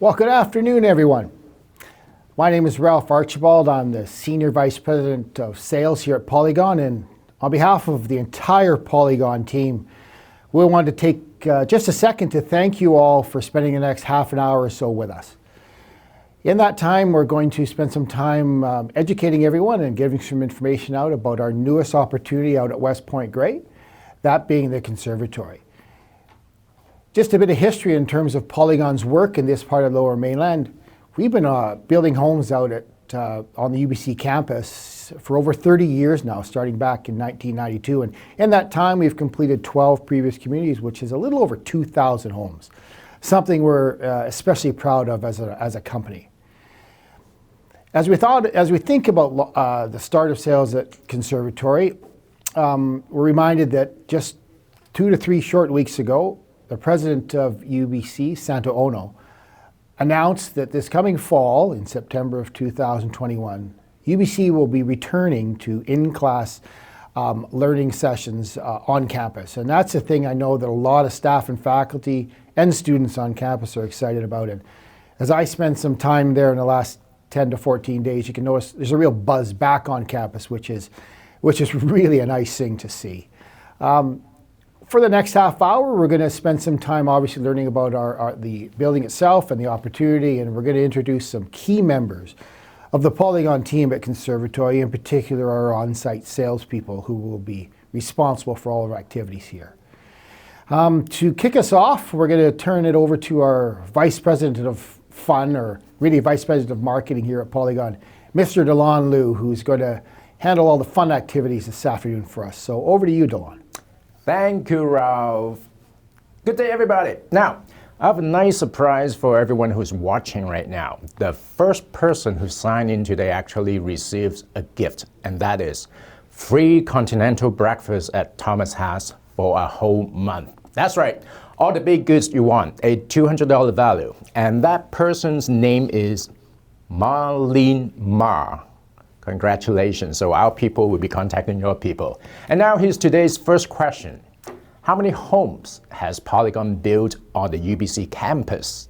Well, good afternoon, everyone. My name is Ralph Archibald. I'm the Senior Vice President of Sales here at Polygon, and on behalf of the entire Polygon team, we want to take just a second to thank you all for spending the next half an hour or so with us. In that time, we're going to spend some time educating everyone and giving some information out about our newest opportunity out at West Point Grey, that being the Conservatory. Just a bit of history in terms of Polygon's work in this part of Lower Mainland. We've been building homes out at on the UBC campus for over 30 years now, starting back in 1992. And in that time, we've completed 12 previous communities, which is a little over 2,000 homes. Something we're especially proud of as a company. As we think about the start of sales at Conservatory, we're reminded that just 2 to 3 short weeks ago, the president of UBC, Santo Ono, announced that this coming fall, in September of 2021, UBC will be returning to in-class learning sessions on campus. And that's a thing I know that a lot of staff and faculty and students on campus are excited about. And as I spent some time there in the last 10 to 14 days, you can notice there's a real buzz back on campus, which is really a nice thing to see. For the next half hour, we're going to spend some time obviously learning about the building itself and the opportunity, and we're going to introduce some key members of the Polygon team at Conservatory, in particular our on-site salespeople who will be responsible for all of our activities here. To kick us off, we're going to turn it over to our Vice President of Fun, or really Vice President of Marketing here at Polygon, Mr. Delon Liu, who's going to handle all the fun activities this afternoon for us. So over to you, Delon. Thank you, Ralph. Good day, everybody. Now, I have a nice surprise for everyone who's watching right now. The first person who signed in today actually receives a gift, and that is free continental breakfast at Thomas Haas for a whole month. That's right, all the big goods you want, a $200 value. And that person's name is Marlene Ma. Congratulations. So our people will be contacting your people. And now here's today's first question. How many homes has Polygon built on the UBC campus?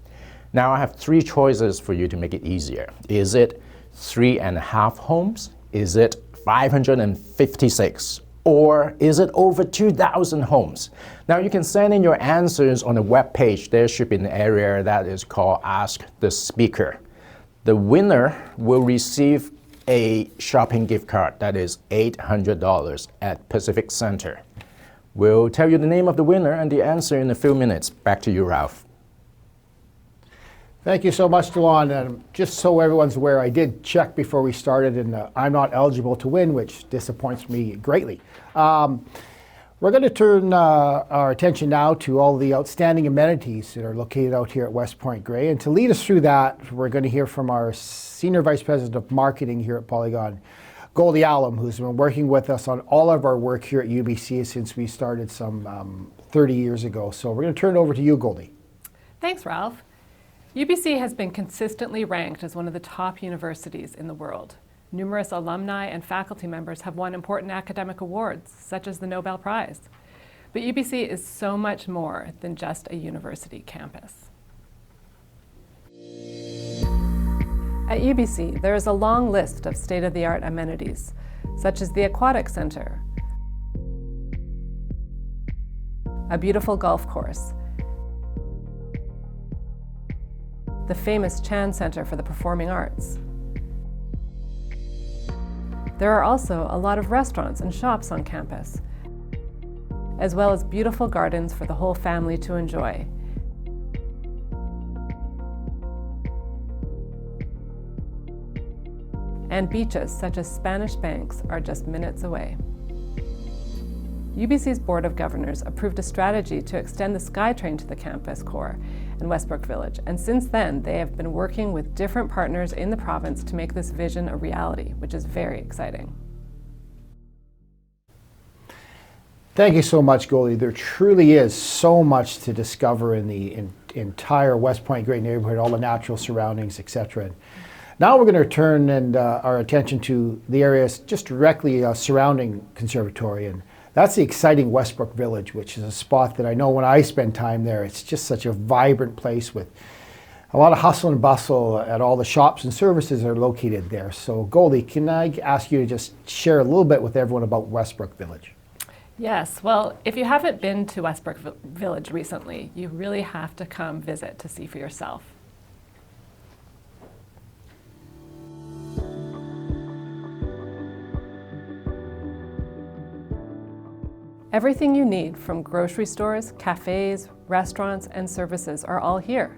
Now I have 3 choices for you to make it easier. Is it 3.5 homes? Is it 556? Or is it over 2,000 homes? Now you can send in your answers on the web page. There should be an area that is called Ask the Speaker. The winner will receive a shopping gift card that is $800 at Pacific Center. We'll tell you the name of the winner and the answer in a few minutes. Back to you, Ralph. Thank you so much, Delon. And just so everyone's aware, I did check before we started, and I'm not eligible to win, which disappoints me greatly. We're going to turn our attention now to all the outstanding amenities that are located out here at West Point Grey. And to lead us through that, we're going to hear from our Senior Vice President of Marketing here at Polygon, Goldie Allam, who's been working with us on all of our work here at UBC since we started some 30 years ago. So we're going to turn it over to you, Goldie. Thanks, Ralph. UBC has been consistently ranked as one of the top universities in the world. Numerous alumni and faculty members have won important academic awards, such as the Nobel Prize. But UBC is so much more than just a university campus. At UBC, there is a long list of state-of-the-art amenities, such as the Aquatic Center, a beautiful golf course, the famous Chan Center for the Performing Arts. There are also a lot of restaurants and shops on campus, as well as beautiful gardens for the whole family to enjoy. And beaches such as Spanish Banks are just minutes away. UBC's Board of Governors approved a strategy to extend the SkyTrain to the campus core in Westbrook Village, and since then they have been working with different partners in the province to make this vision a reality, which is very exciting. Thank you so much, Goldie. There truly is so much to discover in the entire West Point Grey neighborhood, all the natural surroundings, etc. Now we're going to turn our attention to the areas just directly surrounding Conservatory, and that's the exciting Westbrook Village, which is a spot that I know when I spend time there, it's just such a vibrant place with a lot of hustle and bustle at all the shops and services are located there. So Goldie, can I ask you to just share a little bit with everyone about Westbrook Village? Yes, well, if you haven't been to Westbrook Village recently, you really have to come visit to see for yourself. Everything you need from grocery stores, cafes, restaurants, and services are all here.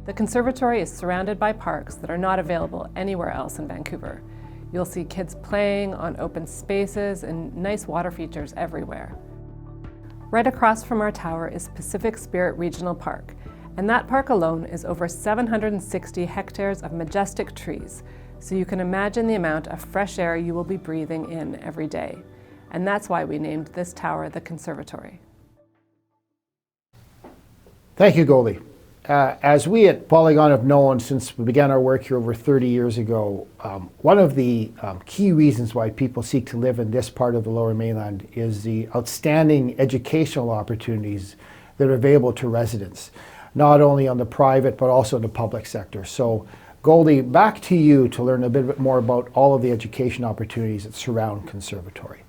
The Conservatory is surrounded by parks that are not available anywhere else in Vancouver. You'll see kids playing on open spaces and nice water features everywhere. Right across from our tower is Pacific Spirit Regional Park, and that park alone is over 760 hectares of majestic trees, so you can imagine the amount of fresh air you will be breathing in every day. And that's why we named this tower the Conservatory. Thank you, Goldie. As we at Polygon have known since we began our work here over 30 years ago, one of the key reasons why people seek to live in this part of the Lower Mainland is the outstanding educational opportunities that are available to residents, not only on the private but also in the public sector. So Goldie, back to you to learn a bit more about all of the education opportunities that surround Conservatory.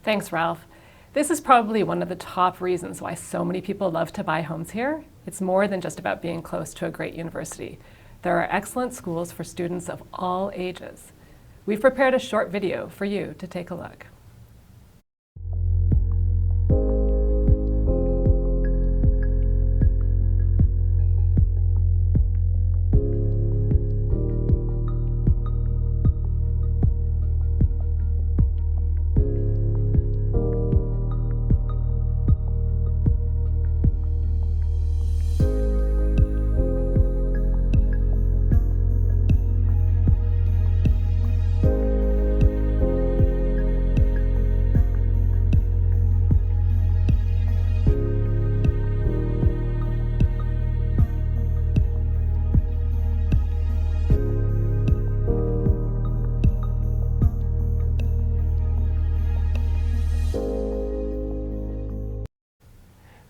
Thanks, Ralph. This is probably one of the top reasons why so many people love to buy homes here. It's more than just about being close to a great university. There are excellent schools for students of all ages. We've prepared a short video for you to take a look.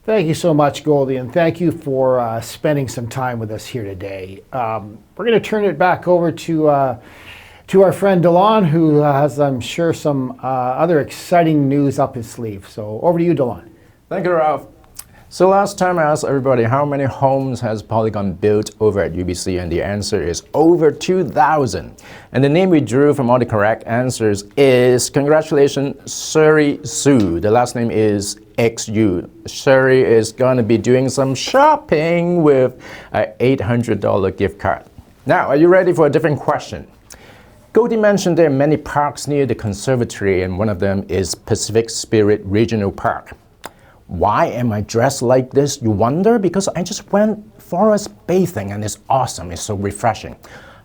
Thank you so much, Goldie, and thank you for spending some time with us here today. We're going to turn it back over to our friend Delon, who has, I'm sure, some other exciting news up his sleeve. So over to you, Delon. Thank you, Ralph. So last time I asked everybody how many homes has Polygon built over at UBC, and the answer is over 2,000. And the name we drew from all the correct answers is, congratulations, Suri Su. The last name is XU. Suri is going to be doing some shopping with an $800 gift card. Now, are you ready for a different question? Goldie mentioned there are many parks near the Conservatory, and one of them is Pacific Spirit Regional Park. Why am I dressed like this, you wonder? Because I just went forest bathing and it's awesome, it's so refreshing.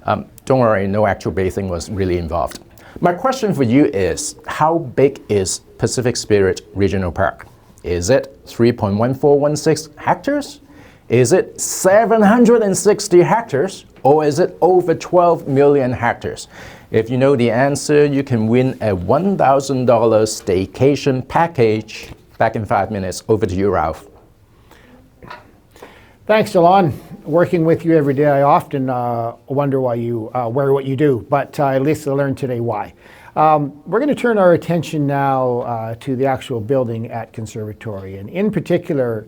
Don't worry, no actual bathing was really involved. My question for you is, how big is Pacific Spirit Regional Park? Is it 3.1416 hectares? Is it 760 hectares? Or is it over 12 million hectares? If you know the answer, you can win a $1,000 staycation package. Back in 5 minutes. Over to you, Ralph. Thanks, Delon. Working with you every day, I often wonder why you wear what you do, but at least I learned today why. We're going to turn our attention now to the actual building at Conservatory, and in particular,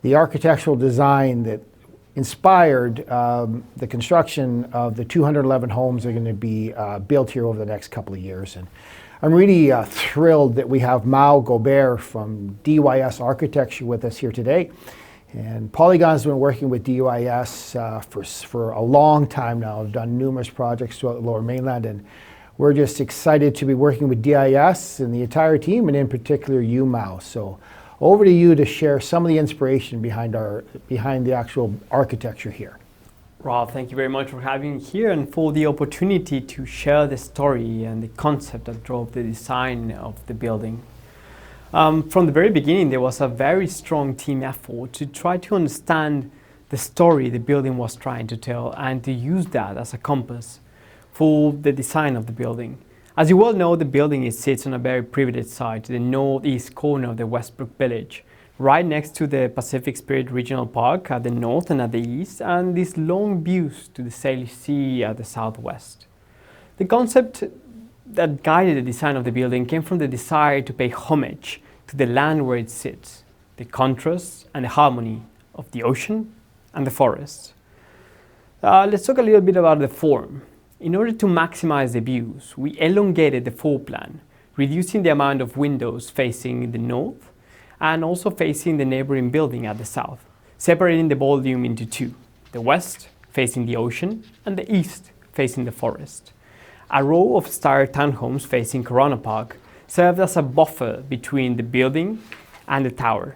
the architectural design that inspired the construction of the 211 homes that are going to be built here over the next couple of years. And I'm really thrilled that we have Mao Gobert from DYS Architecture with us here today. And Polygon's been working with DYS for a long time now. I've done numerous projects throughout the Lower Mainland, and we're just excited to be working with DYS and the entire team, and in particular you, Mao. So over to you to share some of the inspiration behind the actual architecture here. Rob, thank you very much for having me here and for the opportunity to share the story and the concept that drove the design of the building. From the very beginning, there was a very strong team effort to try to understand the story the building was trying to tell, and to use that as a compass for the design of the building. As you well know, the building sits on a very privileged site, the northeast corner of the Westbrook Village, right next to the Pacific Spirit Regional Park at the north and at the east, and these long views to the Salish Sea at the southwest. The concept that guided the design of the building came from the desire to pay homage to the land where it sits, the contrast and the harmony of the ocean and the forest. Let's talk a little bit about the form. In order to maximize the views, we elongated the floor plan, reducing the amount of windows facing the north and also facing the neighboring building at the south, separating the volume into two, the west facing the ocean and the east facing the forest. A row of starred townhomes facing Corona Park served as a buffer between the building and the tower,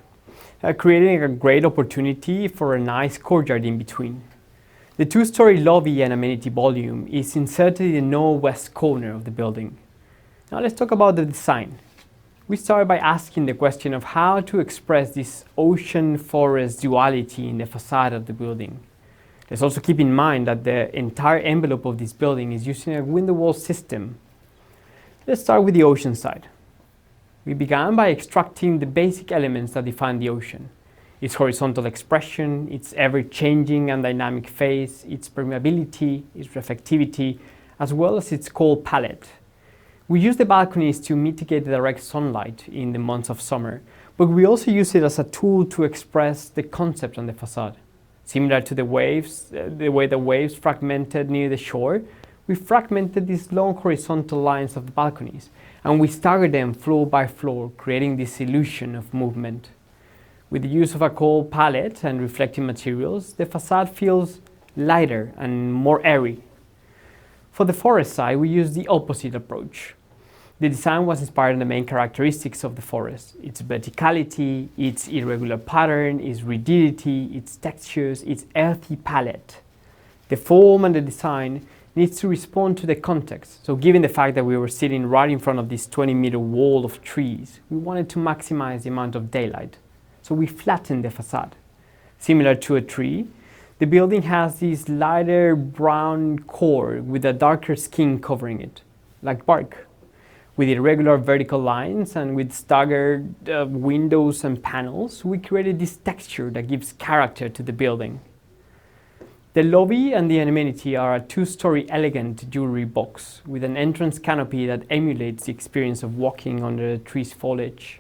creating a great opportunity for a nice courtyard in between. The two-story lobby and amenity volume is inserted in the northwest corner of the building. Now let's talk about the design. We start by asking the question of how to express this ocean-forest duality in the facade of the building. Let's also keep in mind that the entire envelope of this building is using a window wall system. Let's start with the ocean side. We began by extracting the basic elements that define the ocean: its horizontal expression, its ever-changing and dynamic face, its permeability, its reflectivity, as well as its cold palette. We use the balconies to mitigate the direct sunlight in the months of summer, but we also use it as a tool to express the concept on the facade. Similar to the waves, the way the waves fragmented near the shore, we fragmented these long horizontal lines of the balconies, and we staggered them floor by floor, creating this illusion of movement. With the use of a cold palette and reflecting materials, the facade feels lighter and more airy. For the forest side, we used the opposite approach. The design was inspired on the main characteristics of the forest: its verticality, its irregular pattern, its rigidity, its textures, its earthy palette. The form and the design needs to respond to the context. So given the fact that we were sitting right in front of this 20-meter wall of trees, we wanted to maximize the amount of daylight. So we flattened the facade. Similar to a tree, the building has this lighter brown core with a darker skin covering it, like bark. With irregular vertical lines and with staggered windows and panels, we created this texture that gives character to the building. The lobby and the amenity are a two-story elegant jewelry box with an entrance canopy that emulates the experience of walking under the tree's foliage.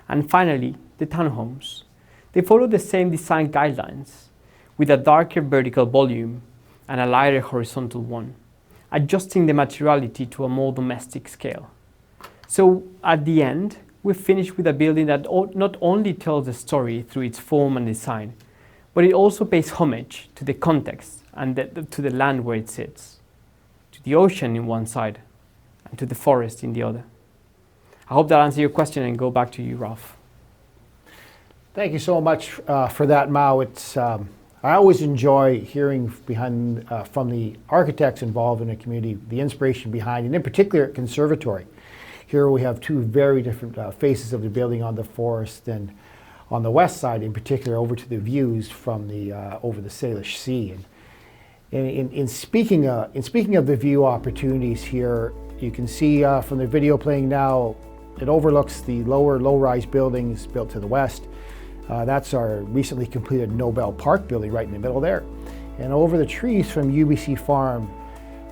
And finally, the townhomes. They follow the same design guidelines, with a darker vertical volume and a lighter horizontal one, adjusting the materiality to a more domestic scale. So at the end, we finish with a building that not only tells a story through its form and design, but it also pays homage to the context and to the land where it sits, to the ocean in one side and to the forest in the other. I hope that answers your question, and go back to you, Ralph. Thank you so much for that, Mao. I always enjoy hearing from the architects involved in the community, the inspiration behind, and in particular at Conservatory. Here we have two very different faces of the building, on the forest and on the west side in particular, over to the views from over the Salish Sea. And in speaking of the view opportunities here, you can see from the video playing now, it overlooks the low-rise buildings built to the west. That's our recently completed Nobel Park building right in the middle there. And over the trees from UBC Farm,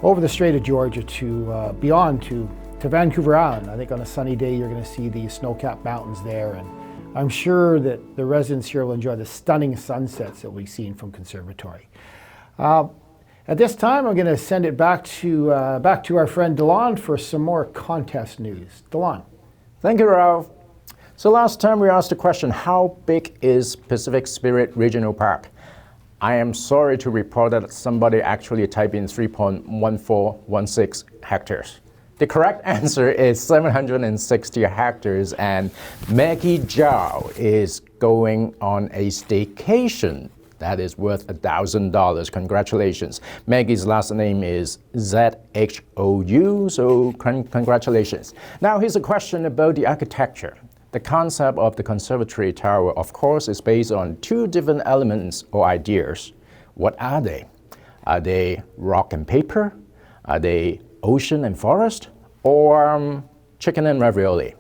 over the Strait of Georgia to beyond to Vancouver Island. I think on a sunny day you're going to see the snow-capped mountains there, and I'm sure that the residents here will enjoy the stunning sunsets that we've seen from Conservatory. At this time, I'm going to send it back to our friend Delon for some more contest news. Delon. Thank you, Ralph. So last time we asked the question, how big is Pacific Spirit Regional Park? I am sorry to report that somebody actually typed in 3.1416 hectares. The correct answer is 760 hectares, and Maggie Zhao is going on a staycation that is worth $1,000. Congratulations. Maggie's last name is ZHOU, so congratulations. Now here's a question about the architecture. The concept of the Conservatory Tower, of course, is based on two different elements or ideas. What are they? Are they rock and paper? Are they ocean and forest? Or chicken and ravioli?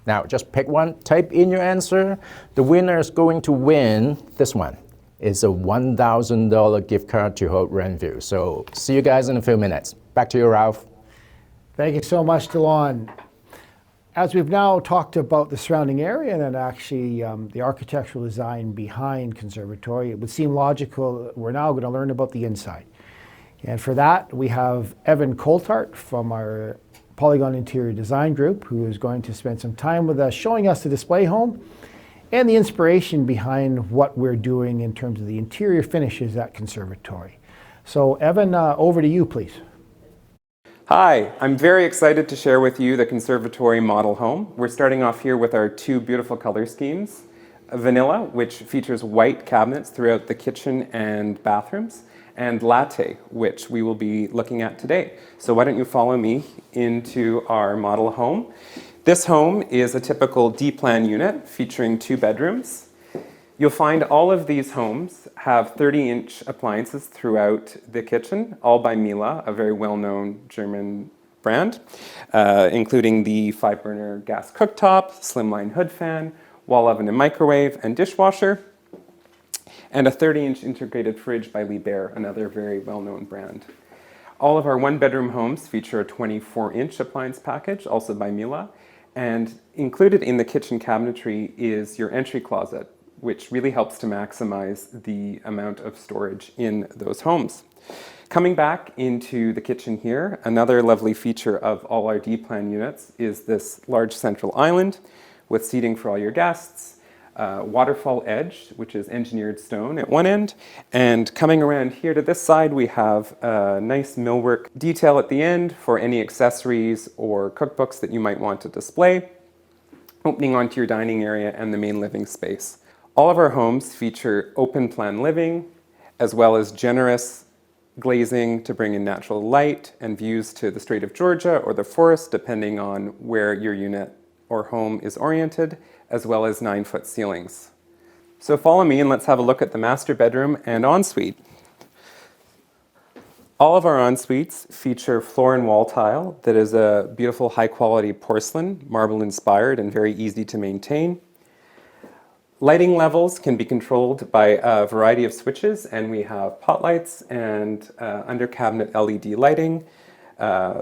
Now, just pick one, type in your answer. The winner is going to win this one. It's a $1,000 gift card to Haute Renview. So see you guys in a few minutes. Back to you, Ralph. Thank you so much, Delon. As we've now talked about the surrounding area and actually the architectural design behind Conservatory, it would seem logical that we're now going to learn about the inside. And for that, we have Evan Coulthart from our Polygon Interior Design Group, who is going to spend some time with us showing us the display home and the inspiration behind what we're doing in terms of the interior finishes at Conservatory. So Evan, over to you, please. Hi, I'm very excited to share with you the Conservatory model home. We're starting off here with our two beautiful color schemes. Vanilla, which features white cabinets throughout the kitchen and bathrooms, and Latte, which we will be looking at today. So why don't you follow me into our model home. This home is a typical D-plan unit featuring 2 bedrooms. You'll find all of these homes have 30-inch appliances throughout the kitchen, all by Miele, a very well-known German brand, including the 5-burner gas cooktop, slimline hood fan, wall oven and microwave, and dishwasher, and a 30-inch integrated fridge by Liebherr, another very well-known brand. All of our 1-bedroom homes feature a 24-inch appliance package, also by Miele, and included in the kitchen cabinetry is your entry closet, which really helps to maximize the amount of storage in those homes. Coming back into the kitchen here, another lovely feature of all our D-plan units is this large central island with seating for all your guests, waterfall edge, which is engineered stone at one end, and coming around here to this side, we have a nice millwork detail at the end for any accessories or cookbooks that you might want to display, opening onto your dining area and the main living space. All of our homes feature open plan living, as well as generous glazing to bring in natural light and views to the Strait of Georgia or the forest, depending on where your unit or home is oriented, as well as 9-foot ceilings. So follow me and let's have a look at the master bedroom and ensuite. All of our ensuites feature floor and wall tile that is a beautiful high quality porcelain, marble inspired and very easy to maintain. Lighting levels can be controlled by a variety of switches, and we have pot lights and under cabinet LED lighting,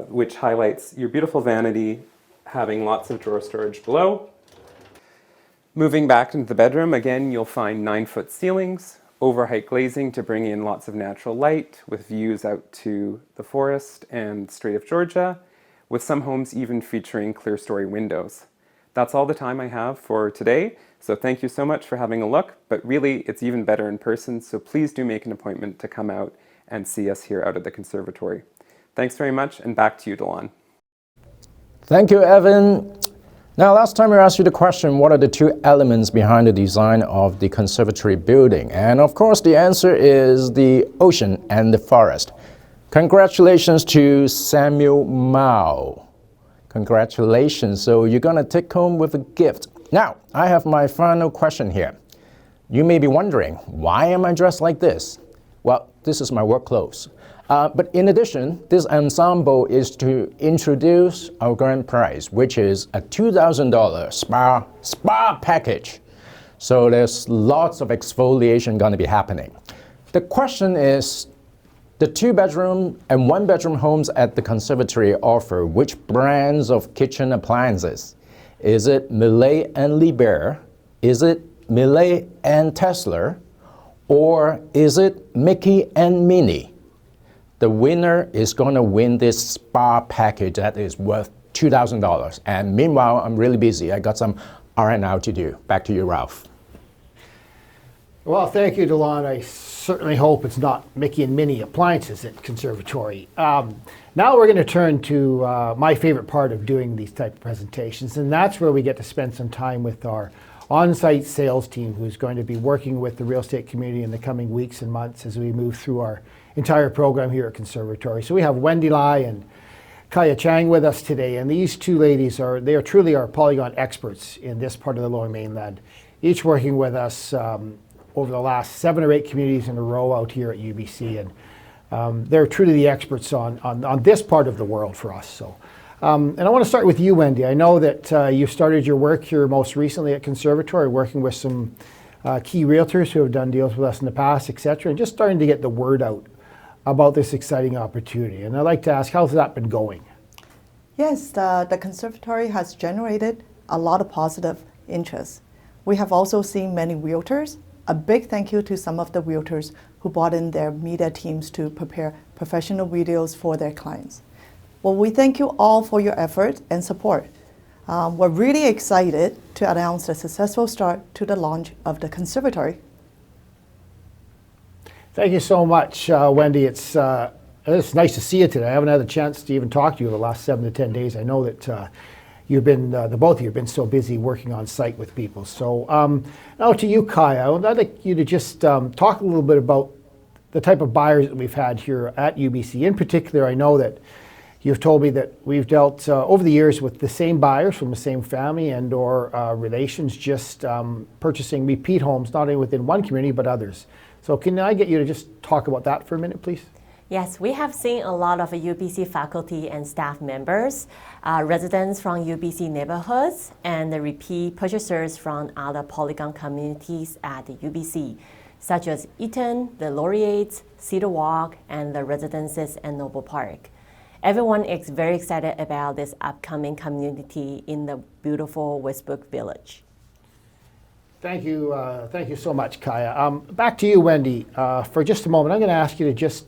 which highlights your beautiful vanity, having lots of drawer storage below. Moving back into the bedroom, again, you'll find 9-foot ceilings, overheight glazing to bring in lots of natural light with views out to the forest and Strait of Georgia, with some homes even featuring clear story windows. That's all the time I have for today, so thank you so much for having a look, but really it's even better in person, so please do make an appointment to come out and see us here out at the Conservatory. Thanks very much, and back to you, Delon. Thank you, Evan. Now, last time we asked you the question, what are the 2 elements behind the design of the Conservatory building? And of course, the answer is the ocean and the forest. Congratulations to Samuel Mao. Congratulations. So you're going to take home with a gift. Now, I have my final question here. You may be wondering, why am I dressed like this? Well, this is my work clothes. But in addition, this ensemble is to introduce our grand prize, which is a $2,000 spa package. So there's lots of exfoliation going to be happening. The question is, the 2-bedroom and 1-bedroom homes at the Conservatory offer which brands of kitchen appliances? Is it Miele and Liebherr? Is it Miele and Tesla? Or is it Mickey and Minnie? The winner is going to win this spa package that is worth $2,000. And meanwhile, I'm really busy. I got some R&R to do. Back to you, Ralph. Well, thank you, Delon. I certainly hope it's not Mickey and Minnie appliances at Conservatory. Now we're going to turn to my favorite part of doing these type of presentations, and that's where we get to spend some time with our on-site sales team, who's going to be working with the real estate community in the coming weeks and months as we move through our entire program here at Conservatory. So we have Wendy Lai and Kaya Chang with us today, and these two ladies are truly our Polygon experts in this part of the Lower Mainland, each working with us over the last 7 or 8 communities in a row out here at UBC, and they're truly the experts on this part of the world for us. So, and I want to start with you, Wendy. I know that you started your work here most recently at Conservatory, working with some key realtors who have done deals with us in the past, etc., and just starting to get the word out about this exciting opportunity. And I'd like to ask, how's that been going? Yes, the Conservatory has generated a lot of positive interest. We have also seen many realtors. A big thank you to some of the realtors who brought in their media teams to prepare professional videos for their clients. Well, we thank you all for your effort and support. We're really excited to announce the successful start to the launch of the Conservatory. Thank you so much, Wendy. It's nice to see you today. I haven't had a chance to even talk to you the last 7 to 10 days. I know that you've been, the both of you have been so busy working on site with people. So now to you, Kaya, I'd like you to just talk a little bit about the type of buyers that we've had here at UBC. In particular, I know that you've told me that we've dealt over the years with the same buyers from the same family and or relations, just purchasing repeat homes, not only within one community, but others. So can I get you to just talk about that for a minute, please? Yes, we have seen a lot of UBC faculty and staff members, residents from UBC neighborhoods, and the repeat purchasers from other Polygon communities at the UBC, such as Eaton, the Laureates, Cedar Walk, and the residences at Noble Park. Everyone is very excited about this upcoming community in the beautiful Westbrook Village. Thank you so much, Kaya. Back to you, Wendy. For just a moment, I'm going to ask you to just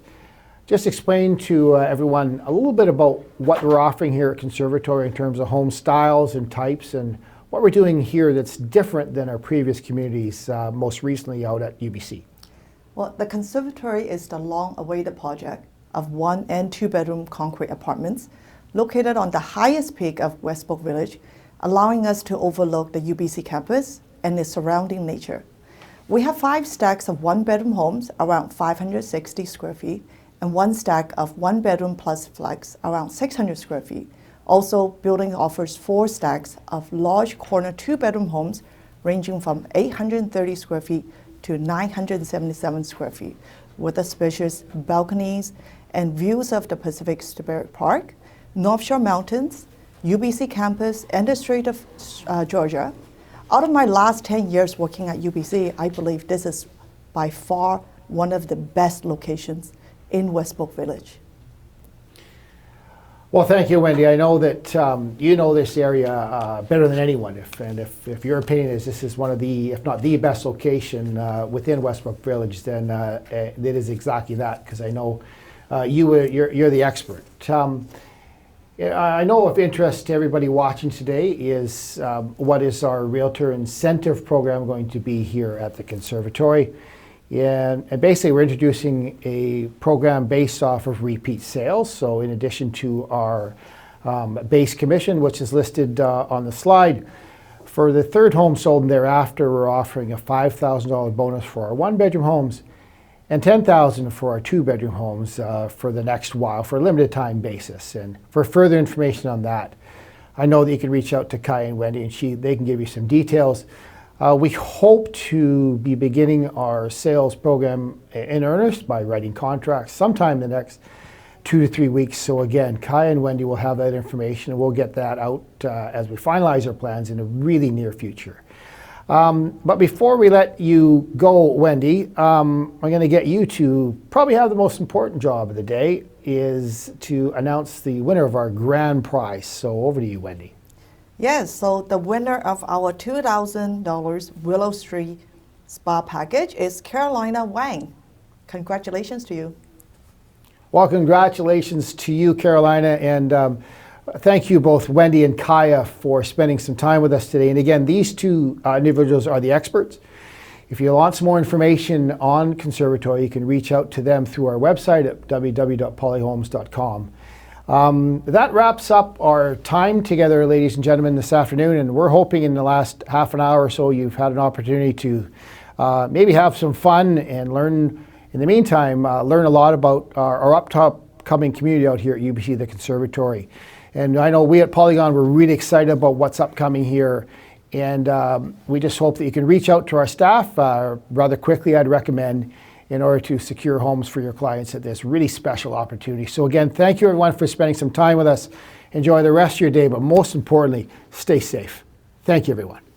explain to everyone a little bit about what we're offering here at Conservatory in terms of home styles and types, and what we're doing here that's different than our previous communities, most recently out at UBC. Well, the Conservatory is the long-awaited project of 1 and 2 bedroom concrete apartments located on the highest peak of Westbrook Village, allowing us to overlook the UBC campus and its surrounding nature. We have 5 stacks of 1-bedroom homes around 560 square feet and 1 stack of 1 bedroom plus flex around 600 square feet. Also, building offers 4 stacks of large corner 2-bedroom homes ranging from 830 square feet to 977 square feet, with the spacious balconies and views of the Pacific State Park, North Shore Mountains, UBC campus, and the Strait of Georgia. Out of my last 10 years working at UBC, I believe this is by far one of the best locations in Westbrook Village. Well, thank you, Wendy. I know that you know this area better than anyone. If your opinion is this is one of the, if not the best location within Westbrook Village, then it is exactly that, because I know you're the expert. I know of interest to everybody watching today is what is our Realtor incentive program going to be here at the Conservatory. And basically we're introducing a program based off of repeat sales. So in addition to our base commission, which is listed on the slide, for the 3rd home sold and thereafter, we're offering a $5,000 bonus for our 1-bedroom homes and $10,000 for our 2-bedroom homes for the next while, for a limited time basis. And for further information on that, I know that you can reach out to Kai and Wendy, and they can give you some details. We hope to be beginning our sales program in earnest by writing contracts sometime in the next 2 to 3 weeks. So again, Kai and Wendy will have that information, and we'll get that out as we finalize our plans in the really near future. But before we let you go, Wendy, I'm going to get you to probably have the most important job of the day, is to announce the winner of our grand prize. So over to you, Wendy. Yes, so the winner of our $2,000 Willow Street Spa package is Carolina Wang. Congratulations to you. Well, congratulations to you, Carolina, and thank you both, Wendy and Kaya, for spending some time with us today. And again, these two individuals are the experts. If you want some more information on Conservatory, you can reach out to them through our website at www.polyhomes.com. That wraps up our time together, ladies and gentlemen, this afternoon, and we're hoping in the last half an hour or so you've had an opportunity to maybe have some fun and learn, in the meantime, learn a lot about our upcoming community out here at UBC, the Conservatory. And I know we at Polygon, we're really excited about what's upcoming here. And we just hope that you can reach out to our staff rather quickly, I'd recommend, in order to secure homes for your clients at this really special opportunity. So again, thank you everyone for spending some time with us. Enjoy the rest of your day, but most importantly, stay safe. Thank you, everyone.